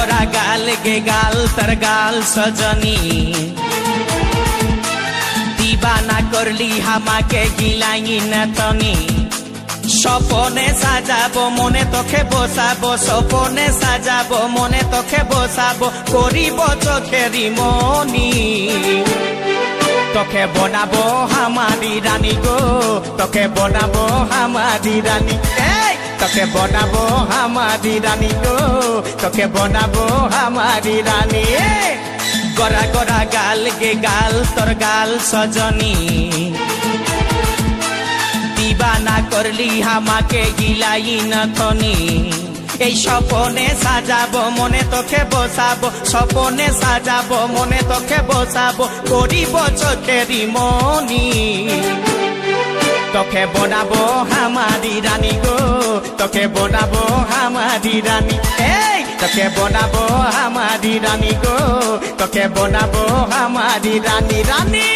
गोरा गाल गे गाल तर गाल सजनी दीवाना करली हामाके गिलाई न तनी স্বপনে সাজাবো মনে তোকে বসাবো স্বপনে সাজাবো মনে তোকে বসাবো করিব চোখেরি মনি তোকে বনাবো হামারি রানী গো তোকে বনাবো হামারি রানী তোকে বনাবো হামারি রানী গো তোকে বনাবো হামারি রানী গোরা গোরা গাল গে গাল তোর গাল সজনী दीवाना करली हामाके गिलाई न थनी এই স্বপনে সাজাবো মনে তোকে বসাবো স্বপনে সাজাবো মনে তোকে বসাবো করিব চোখেরি মনি তোকে বনাবো হামারি রানী গো তোকে বনাবো হামারি রানী তোকে বনাবো হামারি রানী গো তোকে বনাবো হামারি রানী রানী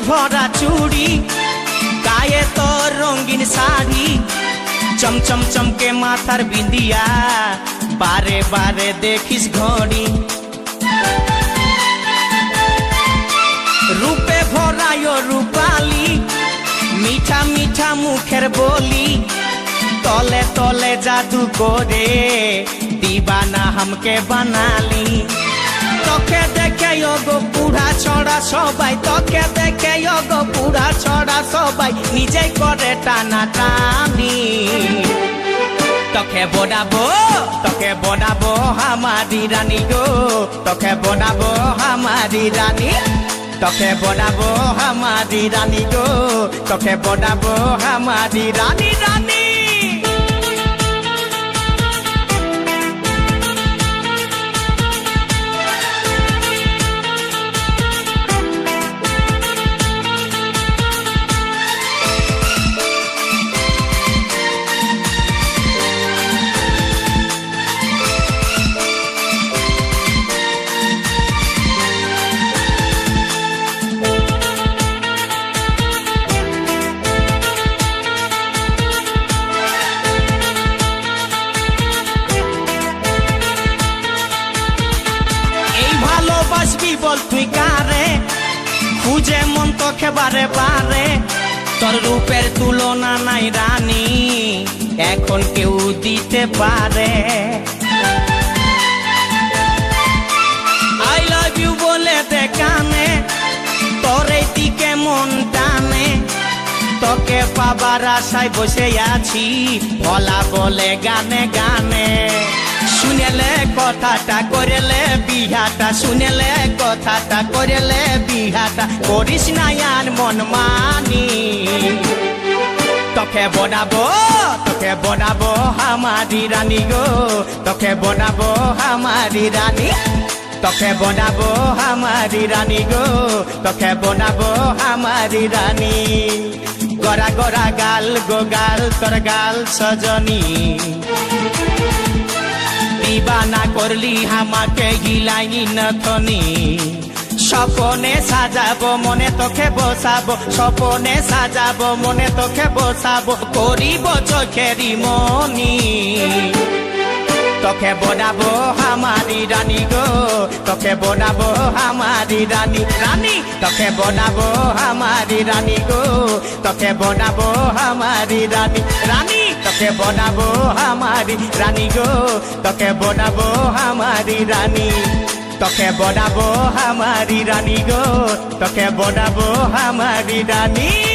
भरा चूड़ी गाये तो रंगीन साड़ी चमचम चमके माथार बिंदिया बारे बारे देखिस घड़ी रूपे भरायो रूपाली मीठा मीठा मुखेर बोली तले तले जादू करे दीवाना हमके बनाली তোকে দেখে গো পুরা ছড়া সবাই তোকে দেখে গো পুরা ছড়া সবাই নিজে করে টানা টানি তোকে বনাবো হামারি রানী গো তোকে বনাবো হামারি রানী তোকে বনাবো হামারি রানী গো তোকে বনাবো হামারি রানী রানী বাসবি বল তুই কারে খুঁজে মন তোকে বারে বারে তোর রূপের তুলনা নাই রানী এখন কেউ দিতে পারে আই লাভ ইউ বলে দে কানে তোর এই দিকে মন টানে তোকে পাবার আশায় বসে আছি ভোলা বলে গানে গানে শুনেলে কথাটা করেলে বিহাটা শুনেলে কথাটা করেলে বিহাটা করিস না আর মন মানি তোকে বনাবো হামারি রানী গো তোকে বনাবো হামারি রানী তোকে বনাবো হামারি রানী গো তোকে বনাবো হামারি রানী গোরা গোরা গাল গো গাল তোর গাল সজনী दीवाना करली हामाके गिलाई न थनी স্বপনে সাজাবো মনে তোকে বসাবো স্বপনে সাজাবো মনে তোকে বসাবো করিব চোখেরি মনি তোকে বনাবো হামারি রানী গো তোকে বনাবো হামারি রানী রানী তোকে বনাবো হামারি রানী গো তোকে বনাবো হামারি রানী রানী তোকে বনাবো হামারি রানী গো তোকে বনাবো হামারি রানী তোকে বনাবো হামারি রানী গো তোকে বনাবো হামারি রানী